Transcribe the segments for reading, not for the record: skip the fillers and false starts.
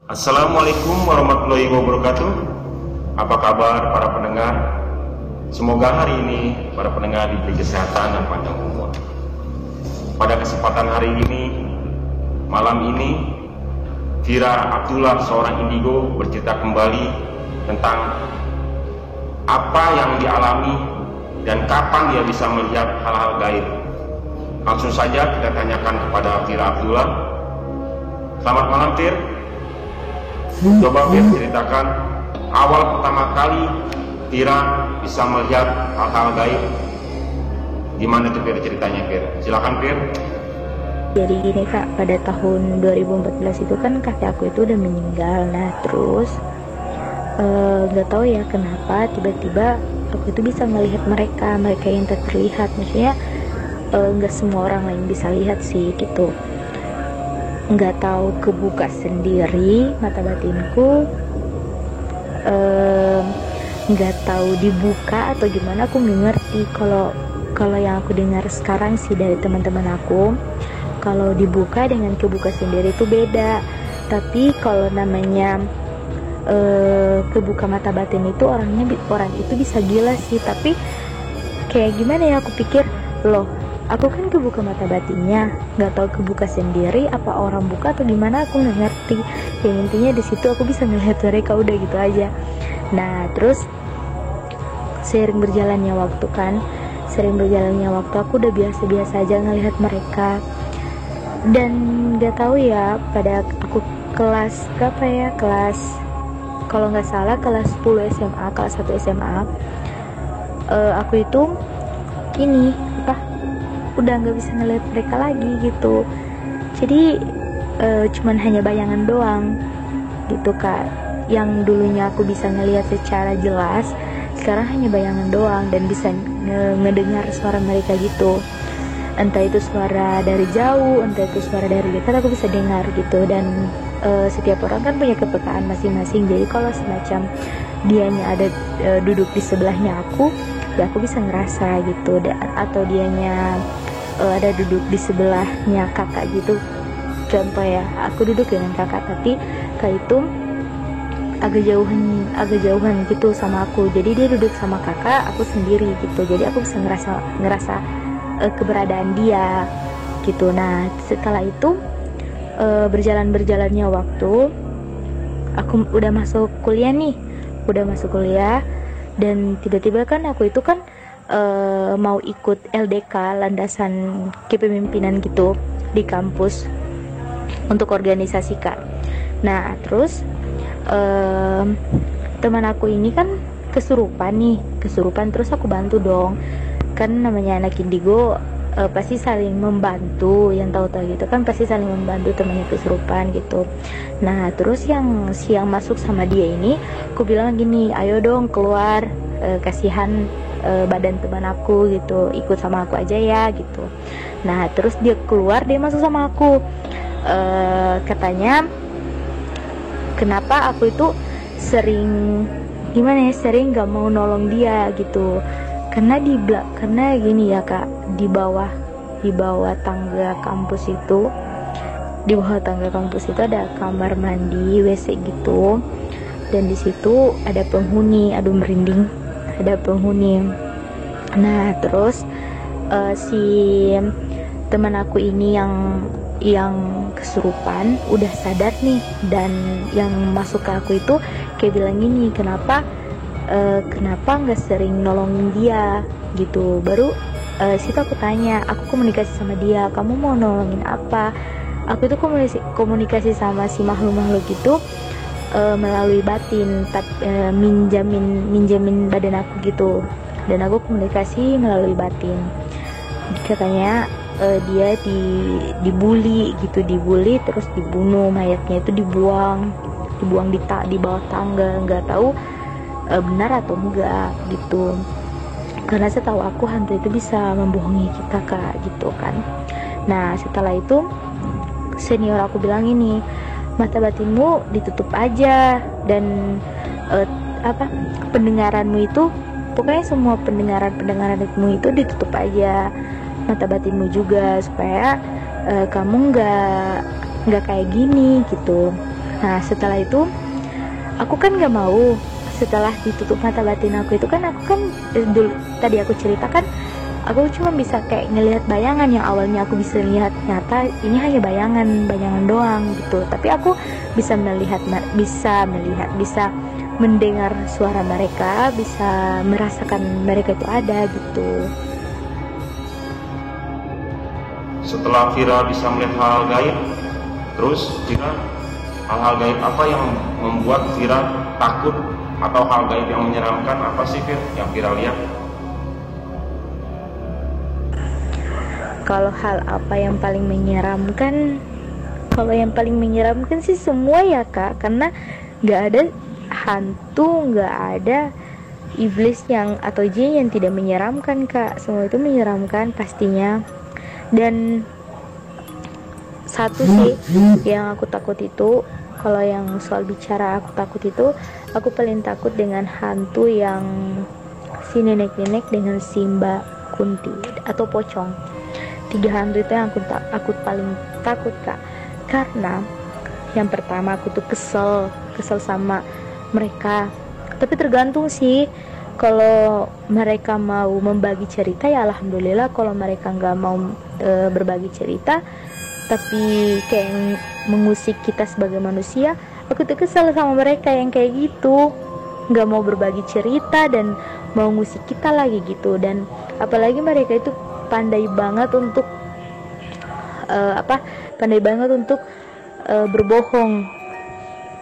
Assalamualaikum warahmatullahi wabarakatuh. Apa kabar para pendengar? Semoga hari ini para pendengar diberi kesehatan dan panjang umur. Pada kesempatan hari ini, malam ini, Vira Abdullah, seorang indigo, bercerita kembali tentang apa yang dialami dan kapan dia bisa melihat hal-hal gaib. Langsung saja kita tanyakan kepada Vira Abdullah. Selamat malam, Fir. Coba Fir ceritakan awal pertama kali Vira bisa melihat hal-hal gaib. Gimana tuh Fir ceritanya, Fir? Silakan, Fir. Jadi gini Kak, pada tahun 2014 itu kan kakek aku itu udah meninggal. Nah terus nggak tahu ya kenapa tiba-tiba aku itu bisa melihat mereka yang tak terlihat. Maksudnya nggak semua orang lain bisa lihat sih gitu. Nggak tahu kebuka sendiri mata batinku, nggak tahu dibuka atau gimana, aku nggak ngerti. Kalau yang aku dengar sekarang sih dari teman-teman aku, kalau dibuka dengan kebuka sendiri itu beda. Tapi kalau namanya kebuka mata batin itu orang itu bisa gila sih. Tapi kayak gimana ya, aku pikir loh, aku kan kebuka mata batinnya, nggak tahu kebuka sendiri apa orang buka atau gimana, aku nggak ngerti. Yang intinya di situ aku bisa ngelihat mereka, udah gitu aja. Nah terus sering berjalannya waktu aku udah biasa-biasa aja ngelihat mereka. Dan nggak tahu ya, pada aku kelas berapa ya, kalau nggak salah kelas 10 SMA, kelas 1 SMA, aku itu udah nggak bisa ngeliat mereka lagi gitu. Jadi cuman hanya bayangan doang gitu Kak. Yang dulunya aku bisa ngelihat secara jelas, sekarang hanya bayangan doang dan bisa ngedengar suara mereka gitu. Entah itu suara dari jauh, entah itu suara dari dekat, aku bisa dengar gitu. Dan setiap orang kan punya kepekaan masing-masing. Jadi kalau semacam dianya ada duduk di sebelahnya aku, ya aku bisa ngerasa gitu. Atau dianya ada duduk di sebelahnya kakak gitu, contoh ya, aku duduk dengan kakak tapi kak itu agak jauhan gitu sama aku. Jadi dia duduk sama kakak, aku sendiri gitu. Jadi aku bisa ngerasa keberadaan dia gitu. Nah setelah itu berjalannya waktu, aku udah masuk kuliah dan tiba-tiba kan aku itu kan mau ikut LDK, landasan kepemimpinan gitu di kampus untuk organisasi Kak. Nah terus teman aku ini kan kesurupan, terus aku bantu dong. Kan namanya anak indigo pasti saling membantu, yang tahu-tahu gitu kan pasti saling membantu temannya kesurupan gitu. Nah terus yang masuk sama dia ini, aku bilang gini, ayo dong keluar, kasihan badan teman aku gitu, ikut sama aku aja ya gitu. Nah terus dia keluar, dia masuk sama aku. Katanya kenapa aku itu sering gak mau nolong dia gitu. Karena gini ya Kak, di bawah tangga kampus itu, ada kamar mandi, WC gitu. Dan di situ ada penghuni, aduh merinding, ada penghuni. Nah terus si teman aku ini yang kesurupan udah sadar nih, dan yang masuk ke aku itu kayak bilang gini, kenapa nggak sering nolongin dia gitu. Baru situ aku tanya, aku komunikasi sama dia, kamu mau nolongin apa? Aku itu komunikasi sama si makhluk itu melalui batin, minjamin badan aku gitu, dan aku komunikasi melalui batin. Katanya dia dibully terus dibunuh, mayatnya itu dibuang di bawah tangga. Nggak tahu benar atau enggak gitu, karena setahu aku hantu itu bisa membohongi kita Kak gitu kan. Nah setelah itu senior aku bilang ini, mata batinmu ditutup aja, dan pendengaranmu itu, pokoknya semua pendengaranmu itu ditutup aja, mata batinmu juga, supaya kamu nggak kayak gini gitu. Nah setelah itu aku kan gak mau, setelah ditutup mata batin aku itu kan, aku kan dulu tadi aku ceritakan, aku cuma bisa kayak ngelihat bayangan yang awalnya aku bisa lihat nyata, ini hanya bayangan doang gitu. Tapi aku bisa bisa mendengar suara mereka, bisa merasakan mereka itu ada gitu. Setelah Vira bisa melihat hal gaib, terus Vira, hal-hal gaib apa yang membuat Vira takut, atau hal gaib yang menyeramkan apa sih Vira yang Vira lihat? Kalau hal apa yang paling menyeramkan, kalau yang paling menyeramkan sih semua ya kak, karena nggak ada hantu, nggak ada iblis yang atau jin yang tidak menyeramkan kak, semua itu menyeramkan pastinya. Dan satu sih yang aku takut itu, kalau yang soal bicara aku takut itu, aku paling takut dengan hantu yang si nenek-nenek dengan si Mbak Kunti atau pocong. 3 hantu itu yang aku paling takut kak, karena yang pertama aku tuh kesel sama mereka. Tapi tergantung sih, kalau mereka mau membagi cerita ya alhamdulillah, kalau mereka nggak mau berbagi cerita tapi kayak mengusik kita sebagai manusia, aku tuh kesel sama mereka yang kayak gitu, nggak mau berbagi cerita dan mau ngusik kita lagi gitu. Dan apalagi mereka itu pandai banget untuk berbohong,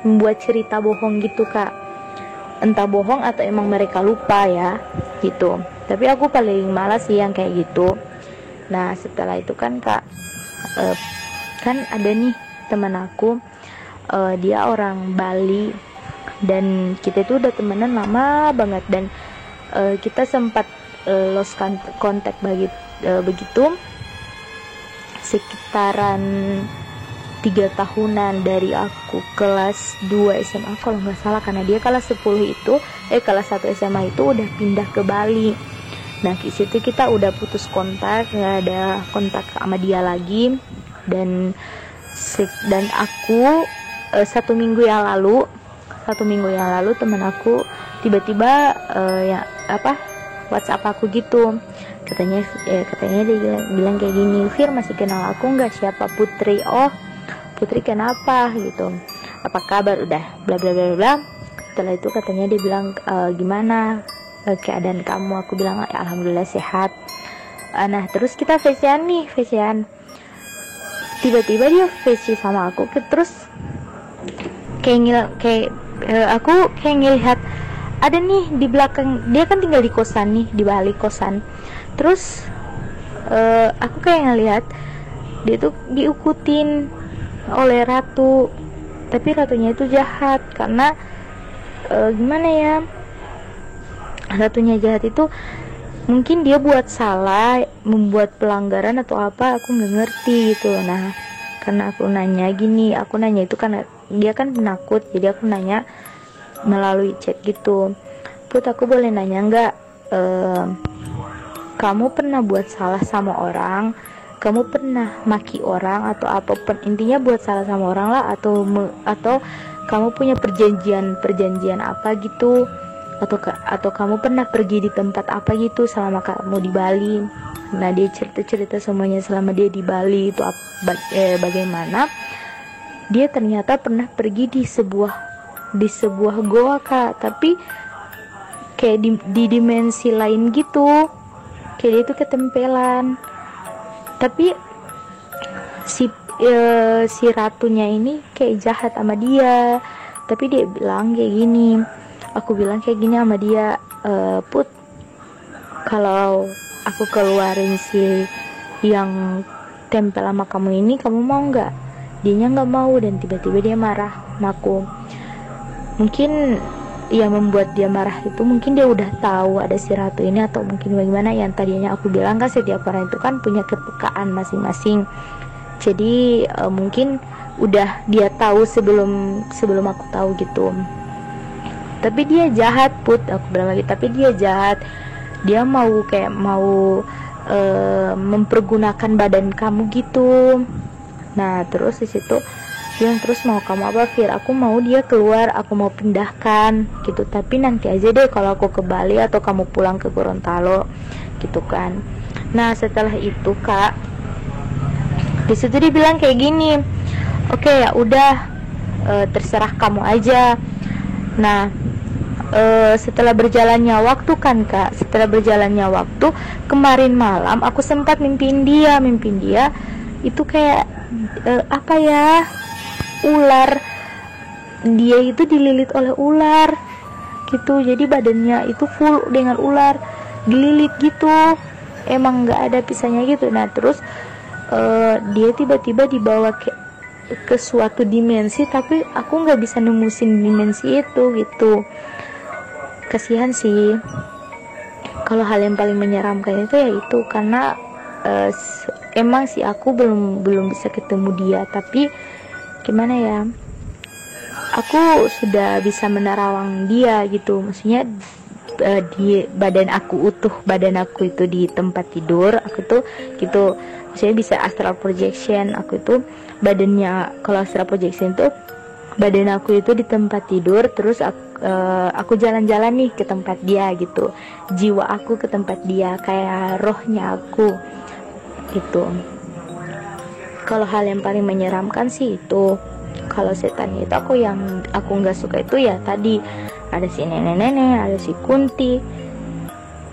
membuat cerita bohong gitu kak, entah bohong atau emang mereka lupa ya gitu. Tapi aku paling malas sih yang kayak gitu. Nah setelah itu kan kak, kan ada nih teman aku, dia orang Bali dan kita itu udah temenan lama banget, dan kita sempat lost contact begitu sekitaran 3 tahunan dari aku kelas 2 SMA kalau nggak salah, karena dia kelas 10 itu kelas 1 SMA itu udah pindah ke Bali. Nah di situ kita udah putus kontak, nggak ada kontak sama dia lagi. Dan aku 1 minggu yang lalu teman aku tiba-tiba WhatsApp aku gitu, katanya dia bilang kayak gini, Fir masih kenal aku nggak, siapa Putri? Oh Putri kenapa gitu, apa kabar, udah bla bla bla bla. Setelah itu katanya dia bilang gimana keadaan kamu, aku bilang alhamdulillah sehat. Nah terus kita facean, tiba-tiba dia face sama aku, terus aku kayak ngelihat ada nih di belakang dia, kan tinggal di kosan nih, di balik kosan. Terus aku kayak ngelihat dia tuh diikutin oleh ratu, tapi ratunya itu jahat karena gimana ya, ratunya jahat itu mungkin dia buat salah, membuat pelanggaran atau apa, aku nggak ngerti gitu. Nah karena aku nanya itu karena dia kan penakut, jadi aku nanya melalui chat gitu, Put aku boleh nanya nggak, kamu pernah buat salah sama orang, kamu pernah maki orang atau apapun, intinya buat salah sama orang lah, atau kamu punya perjanjian apa gitu, atau kamu pernah pergi di tempat apa gitu selama kamu di Bali. Nah dia cerita semuanya selama dia di Bali itu bagaimana dia ternyata pernah pergi di sebuah goa kak, tapi kayak di dimensi lain gitu, kayak dia itu ketempelan. Tapi si ratunya ini kayak jahat sama dia, tapi dia bilang kayak gini, aku bilang kayak gini sama dia, Put kalau aku keluarin si yang tempel sama kamu ini, kamu mau nggak? Dianya nggak mau, dan tiba-tiba dia marah sama aku. Mungkin yang membuat dia marah itu mungkin dia udah tahu ada si ratu ini, atau mungkin bagaimana. Yang tadinya aku bilang kan setiap orang itu kan punya kepekaan masing-masing, jadi mungkin udah dia tahu sebelum aku tahu gitu. Tapi dia jahat Put, aku bilang lagi, tapi dia jahat, dia mau mempergunakan badan kamu gitu. Nah terus di situ bilang terus, mau kamu apa Fir? Aku mau dia keluar, aku mau pindahkan gitu, tapi nanti aja deh kalau aku ke Bali atau kamu pulang ke Gorontalo gitu kan. Nah setelah itu Kak, disitu dia bilang kayak gini, oke ya udah, terserah kamu aja. Nah setelah berjalannya waktu kan Kak, setelah berjalannya waktu, kemarin malam aku sempat mimpin dia itu kayak apa ya, ular, dia itu dililit oleh ular gitu, jadi badannya itu full dengan ular, dililit gitu, emang nggak ada pisahnya gitu. Nah terus dia tiba-tiba dibawa ke suatu dimensi, tapi aku nggak bisa nembusin dimensi itu gitu. Kasihan sih. Kalau hal yang paling menyeramkan itu ya itu, karena emang sih aku belum bisa ketemu dia, tapi gimana ya, aku sudah bisa menerawang dia gitu, maksudnya di badan aku utuh, badan aku itu di tempat tidur aku tuh gitu, maksudnya bisa astral projection. Aku itu badannya, kalau astral projection tuh badan aku itu di tempat tidur, terus aku jalan-jalan nih ke tempat dia gitu, jiwa aku ke tempat dia, kayak rohnya aku gitu. Kalau hal yang paling menyeramkan sih itu. Kalau setan itu yang aku nggak suka itu ya tadi, ada si nenek-nenek, ada si Kunti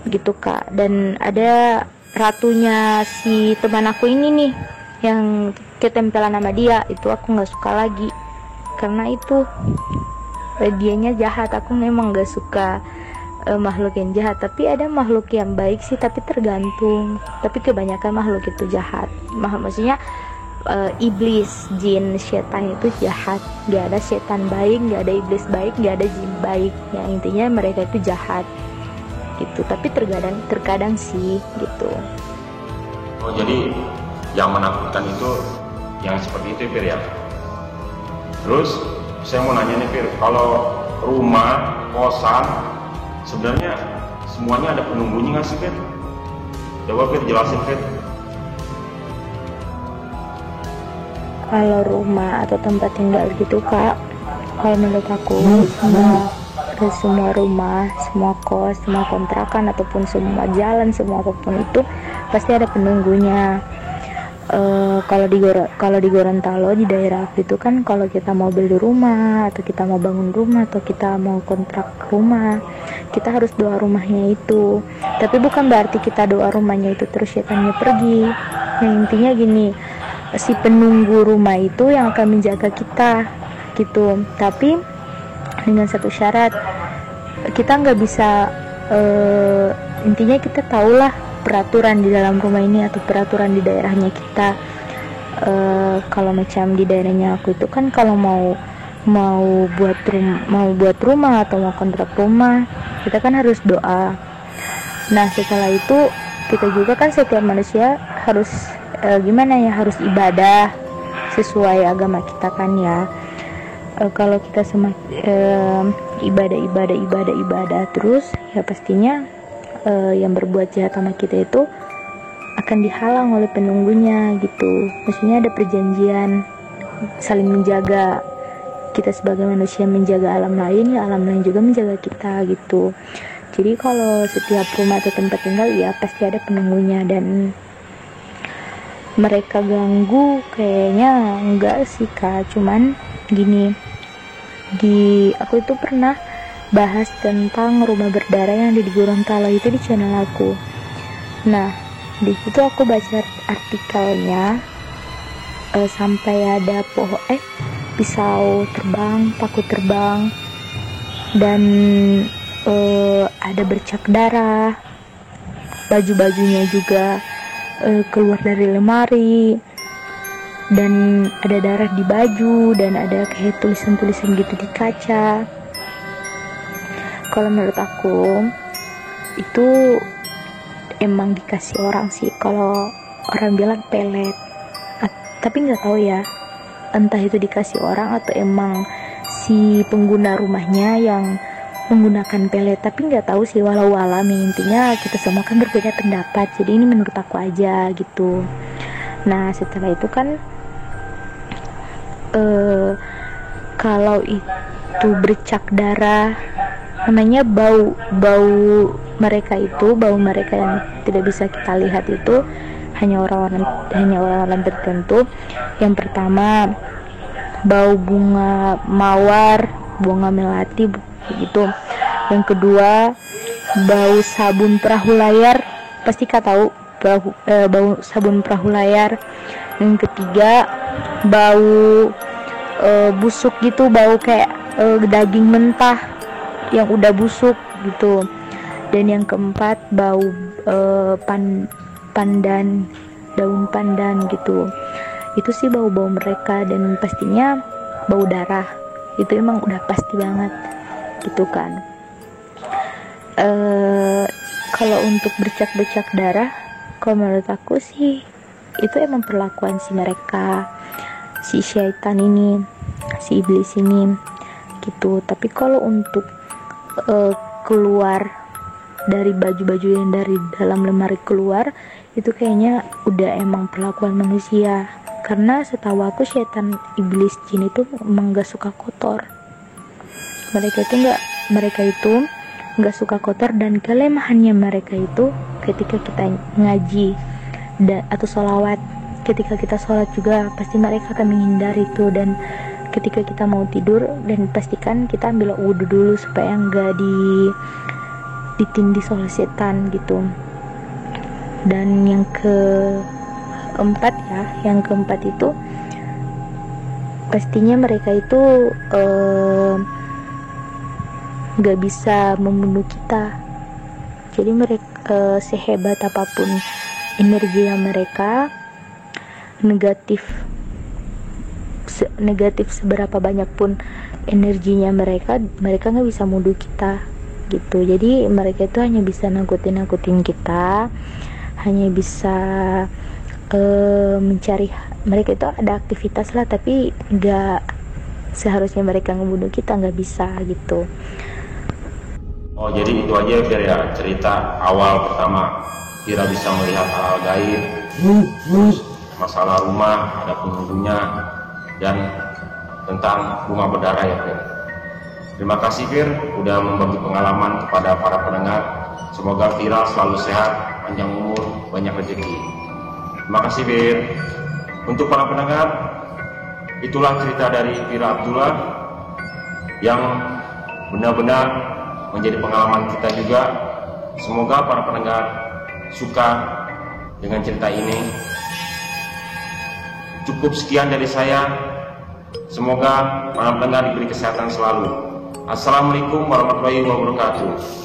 gitu Kak, dan ada ratunya si teman aku ini nih yang ketempelan sama dia, itu aku nggak suka lagi karena itu dianya jahat. Aku memang nggak suka makhluk yang jahat, tapi ada makhluk yang baik sih, tapi tergantung, tapi kebanyakan makhluk itu jahat. Maksudnya iblis, jin, setan itu jahat, nggak ada setan baik, nggak ada iblis baik, nggak ada jin baik, ya intinya mereka itu jahat gitu, tapi terkadang sih gitu. Oh jadi yang menakutkan itu yang seperti itu Fir ya. Terus saya mau nanya nih Fir, kalau rumah, kosan sebenarnya semuanya ada penunggunya nggak sih Fir? Coba Fir jelasin Fir. Kalau rumah atau tempat tinggal gitu Kak, kalau menurut aku semua rumah, semua kos, semua kontrakan ataupun semua jalan, semua apapun itu pasti ada penunggunya. Kalau di Gorontalo, di daerah aku itu kan, kalau kita mau beli rumah atau kita mau bangun rumah atau kita mau kontrak rumah, kita harus doa rumahnya itu. Tapi bukan berarti kita doa rumahnya itu terus setannya pergi. Yang intinya gini, si penunggu rumah itu yang akan menjaga kita gitu, tapi dengan satu syarat, kita nggak bisa intinya kita tahulah peraturan di dalam rumah ini atau peraturan di daerahnya kita. Kalau macam di daerahnya aku itu kan, kalau mau buat rumah atau mau kontrak rumah, kita kan harus doa. Nah setelah itu kita juga kan, setiap manusia harus harus ibadah sesuai agama kita kan ya. Kalau kita ibadah terus, ya pastinya yang berbuat jahat sama kita itu akan dihalang oleh penunggunya gitu. Maksudnya ada perjanjian saling menjaga, kita sebagai manusia menjaga alam lain, ya alam lain juga menjaga kita gitu. Jadi kalau setiap rumah atau tempat tinggal ya pasti ada penunggunya, dan mereka ganggu kayaknya enggak sih Kak. Cuman gini, aku itu pernah bahas tentang rumah berdarah yang ada di Gorontalo itu di channel aku. Nah di situ aku baca artikelnya, sampai ada pisau terbang, paku terbang, dan ada bercak darah, baju-bajunya juga keluar dari lemari, dan ada darah di baju, dan ada kayak tulisan-tulisan gitu di kaca. Kalau menurut aku itu emang dikasih orang sih, kalau orang bilang pelet, tapi nggak tahu ya, entah itu dikasih orang atau emang si pengguna rumahnya yang menggunakan pelet, tapi nggak tahu sih, walau alam, intinya kita semua kan berbeda pendapat, jadi ini menurut aku aja gitu. Nah setelah itu kan kalau itu bercak darah, namanya bau mereka yang tidak bisa kita lihat itu hanya orang-orang tertentu. Yang pertama, bau bunga mawar, bunga melati begitu. Yang kedua, bau sabun perahu layar, pasti kau tahu bau sabun perahu layar. Yang ketiga, bau busuk gitu, bau kayak daging mentah yang udah busuk gitu. Dan yang keempat, bau pandan, daun pandan gitu. Itu sih bau-bau mereka, dan pastinya bau darah itu emang udah pasti banget gitu kan. Kalau untuk bercak-bercak darah, kalau menurut aku sih itu emang perlakuan si mereka, si syaitan ini, si iblis ini gitu. Tapi kalau untuk keluar dari baju-baju yang dari dalam lemari keluar, itu kayaknya udah emang perlakuan manusia. Karena setahu aku syaitan, iblis, jin itu emang gak suka kotor. Mereka itu gak suka kotor, dan kelemahannya mereka itu ketika kita ngaji atau sholawat, ketika kita sholat juga pasti mereka akan menghindari itu. Dan ketika kita mau tidur, dan pastikan kita ambil wudhu dulu supaya nggak ditindih oleh setan gitu. Dan yang keempat itu pastinya mereka itu nggak bisa membunuh kita. Jadi mereka sehebat apapun energi yang mereka, negatif seberapa banyak pun energinya mereka nggak bisa muduh kita gitu. Jadi mereka itu hanya bisa nakutin kita, hanya bisa mencari, mereka itu ada aktivitas lah, tapi nggak seharusnya mereka ngebunuh kita, nggak bisa gitu. Oh, jadi itu aja Fir ya, cerita awal pertama Fira bisa melihat hal-hal gaib, masalah rumah, ada penghulunya, dan tentang bunga berdarah ya Fir. Terima kasih Fir udah membagi pengalaman kepada para pendengar. Semoga Fira selalu sehat, panjang umur, banyak rezeki. Terima kasih Fir. Untuk para pendengar, itulah cerita dari Fira Abdullah yang benar-benar menjadi pengalaman kita juga. Semoga para pendengar suka dengan cerita ini. Cukup sekian dari saya. Semoga para pendengar diberi kesehatan selalu. Assalamualaikum warahmatullahi wabarakatuh.